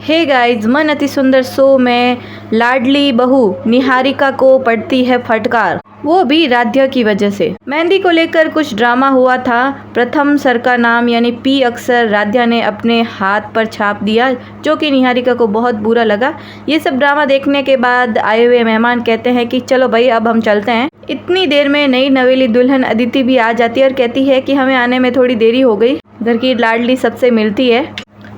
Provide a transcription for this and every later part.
Hey guys, मन अति सुंदर शो में लाडली बहू निहारिका को पड़ती है फटकार, वो भी राध्या की वजह से। मेहंदी को लेकर कुछ ड्रामा हुआ था। प्रथम सर का नाम यानी पी अक्षर राध्या ने अपने हाथ पर छाप दिया, जो कि निहारिका को बहुत बुरा लगा। ये सब ड्रामा देखने के बाद आए हुए मेहमान कहते हैं कि चलो भाई अब हम चलते हैं। इतनी देर में नई नवेली दुल्हन अदिति भी आ जाती है और कहती है कि हमें आने में थोड़ी देरी हो गई। घर की लाडली सबसे मिलती है।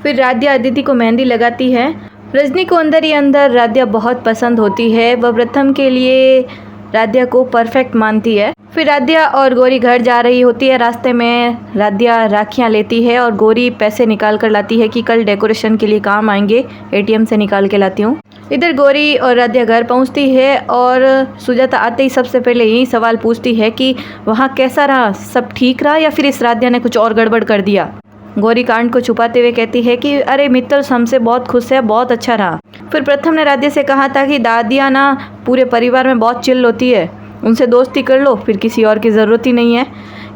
फिर राध्या अदिति को मेहंदी लगाती है। रजनी को अंदर ही अंदर राध्या बहुत पसंद होती है। वह प्रथम के लिए राध्या को परफेक्ट मानती है। फिर राध्या और गौरी घर जा रही होती है। रास्ते में राध्या राखियाँ लेती है और गौरी पैसे निकाल कर लाती है कि कल डेकोरेशन के लिए काम आएंगे, एटीएम से निकाल के लाती हूँ। इधर गौरी और राध्या घर पहुँचती है और सुजाता आते ही सबसे पहले यही सवाल पूछती है कि वहाँ कैसा रहा, सब ठीक रहा या फिर इस राध्या ने कुछ और गड़बड़ कर दिया। गौरी कांड को छुपाते हुए कहती है कि अरे मित्तल हमसे बहुत खुश है, बहुत अच्छा रहा। फिर प्रथम ने राध्या से कहा था कि दादिया ना पूरे परिवार में बहुत चिल होती है, उनसे दोस्ती कर लो, फिर किसी और की ज़रूरत ही नहीं है।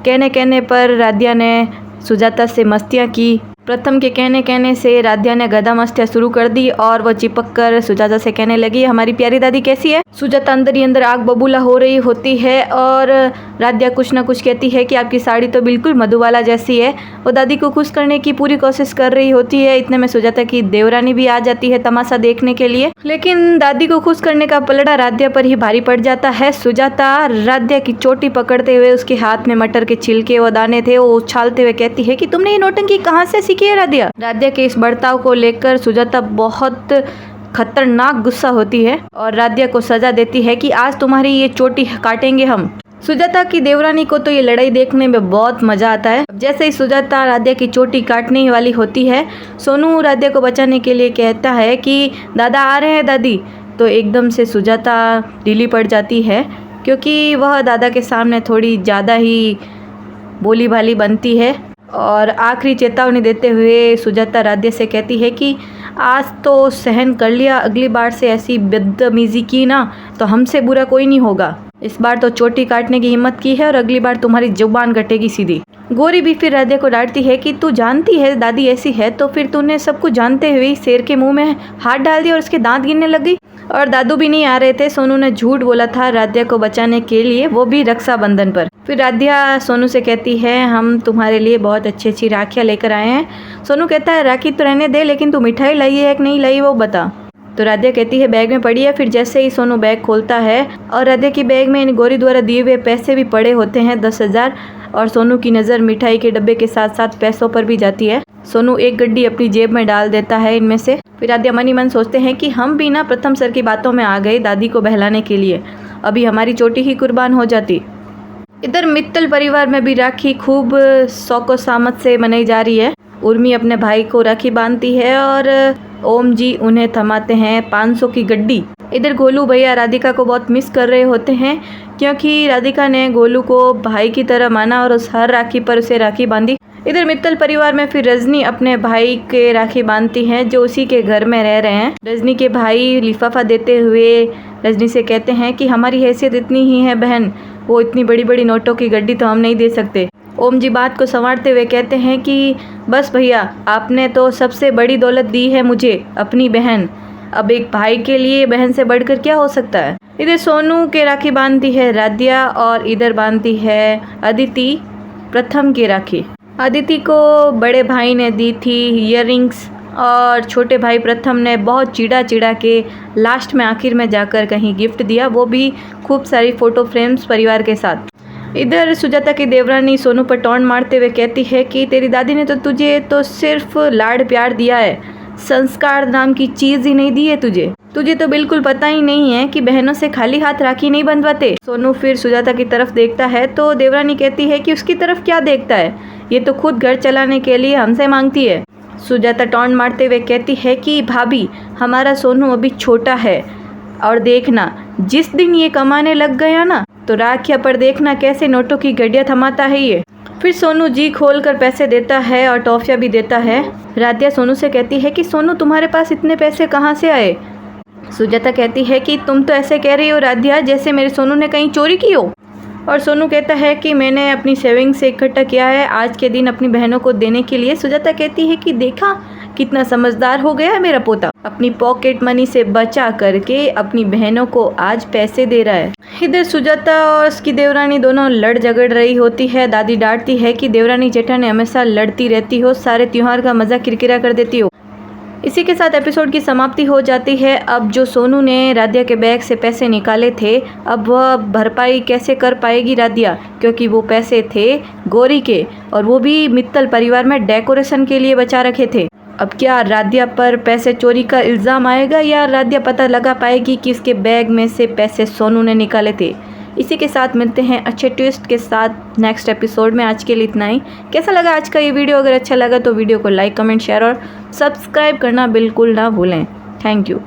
कहने पर राध्या ने सुजाता से मस्तियाँ की। प्रथम के कहने से राध्या ने गधा मस्तियाँ शुरू कर दी और वह चिपक कर सुजाता से कहने लगी, हमारी प्यारी दादी कैसी है। सुजाता अंदर ही अंदर आग बबूला हो रही होती है और राध्या कुछ ना कुछ कहती है कि आपकी साड़ी तो बिल्कुल मधुबाला जैसी है। वो दादी को खुश करने की पूरी कोशिश कर रही होती है। इतने में सुजाता की देवरानी भी आ जाती है तमाशा देखने के लिए, लेकिन दादी को खुश करने का पलड़ा राध्या पर ही भारी पड़ जाता है। सुजाता राध्या की चोटी पकड़ते हुए उसके हाथ में मटर के छिलके व दाने थे वो उछालते हुए कहती है कि तुमने ये नौटंकी कहाँ से सीखी है राध्या। राध्या के इस बर्ताव को लेकर सुजाता बहुत खतरनाक गुस्सा होती है और राध्या को सजा देती है कि आज तुम्हारी ये चोटी काटेंगे हम। सुजाता की देवरानी को तो ये लड़ाई देखने में बहुत मजा आता है। जैसे ही सुजाता राध्या की चोटी काटने वाली होती है, सोनू राध्या को बचाने के लिए कहता है कि दादा आ रहे हैं दादी। तो एकदम से सुजाता ढीली पड़ जाती है क्योंकि वह दादा के सामने थोड़ी ज़्यादा ही बोली भाली बनती है। और आखिरी चेतावनी देते हुए सुजाता राध्या से कहती है कि आज तो सहन कर लिया, अगली बार से ऐसी बदतमीजी की ना तो हमसे बुरा कोई नहीं होगा। इस बार तो चोटी काटने की हिम्मत की है और अगली बार तुम्हारी जुबान कटेगी सीधी। गौरी भी फिर राध्या को डांटती है कि तू जानती है दादी ऐसी है, तो फिर तूने सब कुछ जानते हुए शेर के मुंह में हाथ डाल दिया और उसके दांत गिरने लग गई। और दादू भी नहीं आ रहे थे, सोनू ने झूठ बोला था राध्या को बचाने के लिए, वो भी रक्षाबंधन पर। फिर राध्या सोनू से कहती है हम तुम्हारे लिए बहुत अच्छी राखियाँ लेकर आए हैं। सोनू कहता है राखी तो रहने दे, लेकिन तू मिठाई लाई है कि नहीं लाई वो बता। तो राध्या कहती है बैग में पड़ी है। फिर जैसे ही सोनू बैग खोलता है और राध्या की बैग में गौरी द्वारा दिए हुए पैसे भी पड़े होते हैं 10,000, और सोनू की नज़र मिठाई के डब्बे के साथ साथ पैसों पर भी जाती है। सोनू एक गड्डी अपनी जेब में डाल देता है इनमें से। फिर राध्या मन ही मन सोचते हैं कि हम भी ना प्रथम सर की बातों में आ गए दादी को बहलाने के लिए, अभी हमारी चोटी ही कुर्बान हो जाती। इधर मित्तल परिवार में भी राखी खूब शौको सामत से मनाई जा रही है। उर्मी अपने भाई को राखी बांधती है और ओम जी उन्हें थमाते हैं 500 की गड्डी। इधर गोलू भैया राधिका को बहुत मिस कर रहे होते हैं क्योंकि राधिका ने गोलू को भाई की तरह माना और उस हर राखी पर उसे राखी बांधी। इधर मित्तल परिवार में फिर रजनी अपने भाई के राखी बांधती हैं जो उसी के घर में रह रहे हैं। रजनी के भाई लिफाफा देते हुए रजनी से कहते हैं कि हमारी हैसियत इतनी ही है बहन, वो इतनी बड़ी बड़ी नोटों की गड्डी तो हम नहीं दे सकते। ओम जी बात को संवारते हुए कहते हैं कि बस भैया आपने तो सबसे बड़ी दौलत दी है मुझे, अपनी बहन, अब एक भाई के लिए बहन से बढ़कर क्या हो सकता है। इधर सोनू के राखी बांधती है राध्या और इधर बांधती है अदिति प्रथम की राखी। अदिति को बड़े भाई ने दी थी ईयररिंग्स और छोटे भाई प्रथम ने बहुत चिढ़ा के लास्ट में आखिर में जाकर कहीं गिफ्ट दिया, वो भी खूब सारी फ़ोटो फ्रेम्स परिवार के साथ। इधर सुजाता की देवरानी सोनू पर टॉन्ट मारते हुए कहती है कि तेरी दादी ने तो तुझे तो सिर्फ लाड प्यार दिया है, संस्कार नाम की चीज़ ही नहीं दी है तुझे तो बिल्कुल पता ही नहीं है कि बहनों से खाली हाथ राखी नहीं बंधवाते। सोनू फिर सुजाता की तरफ देखता है तो देवरानी कहती है कि उसकी तरफ क्या देखता है, ये तो खुद घर चलाने के लिए हमसे मांगती है। सुजाता टॉन्ट मारते हुए कहती है कि भाभी हमारा सोनू अभी छोटा है और देखना जिस दिन ये कमाने लग गया ना तो राखिया पर देखना कैसे नोटों की गड्डियाँ थमाता है ये। फिर सोनू जी खोल कर पैसे देता है और टॉफियाँ भी देता है। राध्या सोनू से कहती है कि सोनू तुम्हारे पास इतने पैसे कहाँ से आए। सुजाता कहती है कि तुम तो ऐसे कह रही हो राध्या जैसे मेरे सोनू ने कहीं चोरी की हो। और सोनू कहता है कि मैंने अपनी सेविंग से इकट्ठा किया है आज के दिन अपनी बहनों को देने के लिए। सुजाता कहती है कि देखा कितना समझदार हो गया है मेरा पोता, अपनी पॉकेट मनी से बचा करके अपनी बहनों को आज पैसे दे रहा है। इधर सुजाता और उसकी देवरानी दोनों लड़ झगड़ रही होती है। दादी डांटती है कि देवरानी जेठानी हमेशा लड़ती रहती हो, सारे त्योहार का मजा किरकिरा कर देती हो। इसी के साथ एपिसोड की समाप्ति हो जाती है। अब जो सोनू ने राधिया के बैग से पैसे निकाले थे, अब वह भरपाई कैसे कर पाएगी राधिया, क्योंकि वो पैसे थे गौरी के और वो भी मित्तल परिवार में डेकोरेशन के लिए बचा रखे थे। अब क्या राधिया पर पैसे चोरी का इल्ज़ाम आएगा या राधिया पता लगा पाएगी कि इसके बैग में से पैसे सोनू ने निकाले थे। इसी के साथ मिलते हैं अच्छे ट्विस्ट के साथ नेक्स्ट एपिसोड में। आज के लिए इतना ही। कैसा लगा आज का ये वीडियो? अगर अच्छा लगा तो वीडियो को लाइक, कमेंट, शेयर और सब्सक्राइब करना बिल्कुल ना भूलें। Thank you.